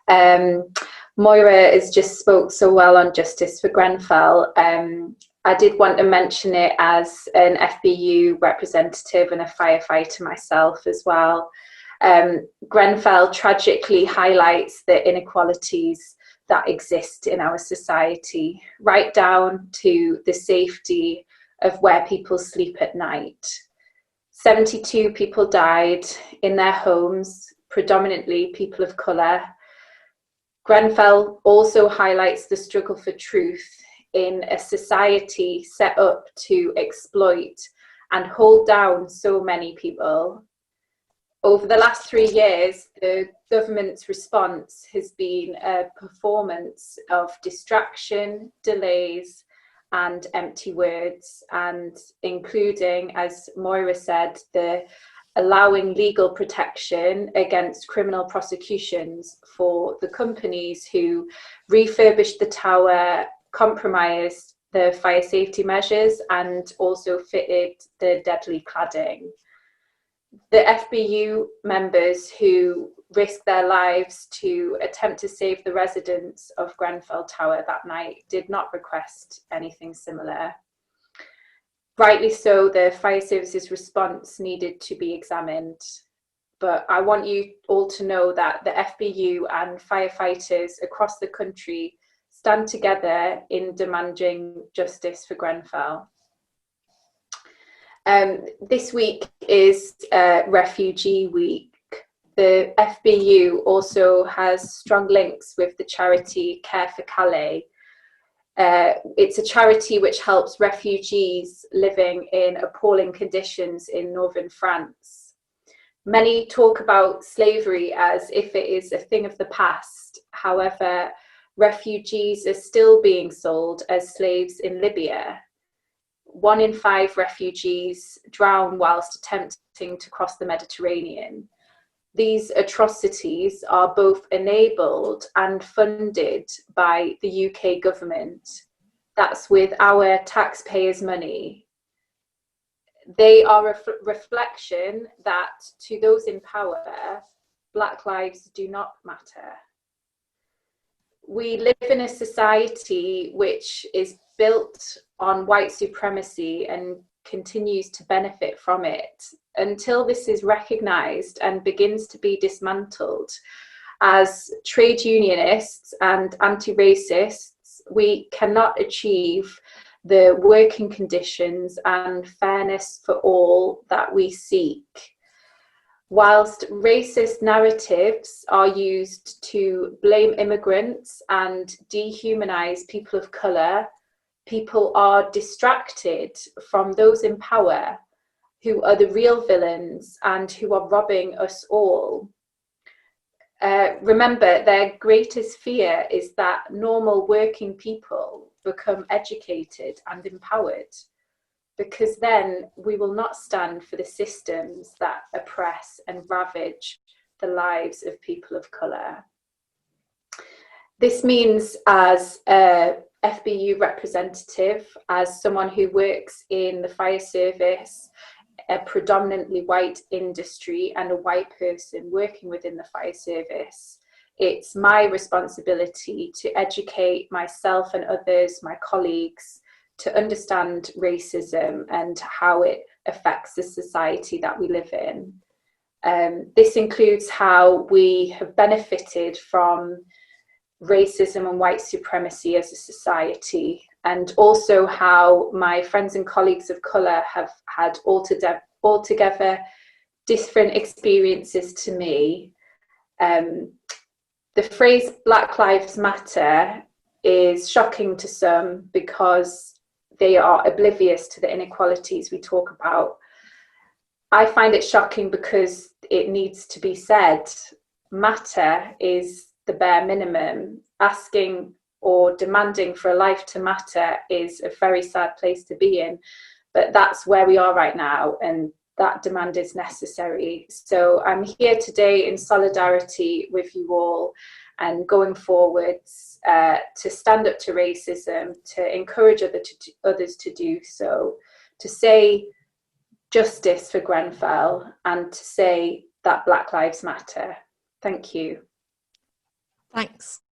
Moira has just spoke so well on justice for Grenfell. I did want to mention it as an FBU representative and a firefighter myself as well. Grenfell tragically highlights the inequalities that exist in our society, right down to the safety of where people sleep at night. 72 people died in their homes, predominantly people of colour. Grenfell also highlights the struggle for truth in a society set up to exploit and hold down so many people. Over the last 3 years, the government's response has been a performance of distraction, delays, and empty words, and including, as Moira said, the allowing legal protection against criminal prosecutions for the companies who refurbished the tower, compromised the fire safety measures, and also fitted the deadly cladding. The FBU members who risked their lives to attempt to save the residents of Grenfell Tower that night did not request anything similar. Rightly so, the fire services response needed to be examined. But I want you all to know that the FBU and firefighters across the country stand together in demanding justice for Grenfell. This week is Refugee Week. The FBU also has strong links with the charity Care for Calais. It's a charity which helps refugees living in appalling conditions in northern France. Many talk about slavery as if it is a thing of the past. However, refugees are still being sold as slaves in Libya. 1 in 5 refugees drown whilst attempting to cross the Mediterranean. These atrocities are both enabled and funded by the UK government. That's with our taxpayers' money. They are a reflection that to those in power, Black lives do not matter. We live in a society which is built on white supremacy and continues to benefit from it. Until this is recognised and begins to be dismantled, as trade unionists and anti-racists, we cannot achieve the working conditions and fairness for all that we seek. Whilst racist narratives are used to blame immigrants and dehumanise people of colour, people are distracted from those in power who are the real villains and who are robbing us all. Remember, their greatest fear is that normal working people become educated and empowered, because then we will not stand for the systems that oppress and ravage the lives of people of colour. This means, as a FBU representative, as someone who works in the fire service, a predominantly white industry and a white person working within the fire service, it's my responsibility to educate myself and others, my colleagues, to understand racism and how it affects the society that we live in. This includes how we have benefited from racism and white supremacy as a society, and also how my friends and colleagues of colour have had altogether different experiences to me. The phrase Black Lives Matter is shocking to some because they are oblivious to the inequalities we talk about. I find it shocking because it needs to be said. Matter is the bare minimum. Asking or demanding for a life to matter is a very sad place to be in, but that's where we are right now, and that demand is necessary. So I'm here today in solidarity with you all and going forwards to stand up to racism, to encourage others to do so, to say justice for Grenfell, and to say that Black Lives Matter. Thank you. Thanks.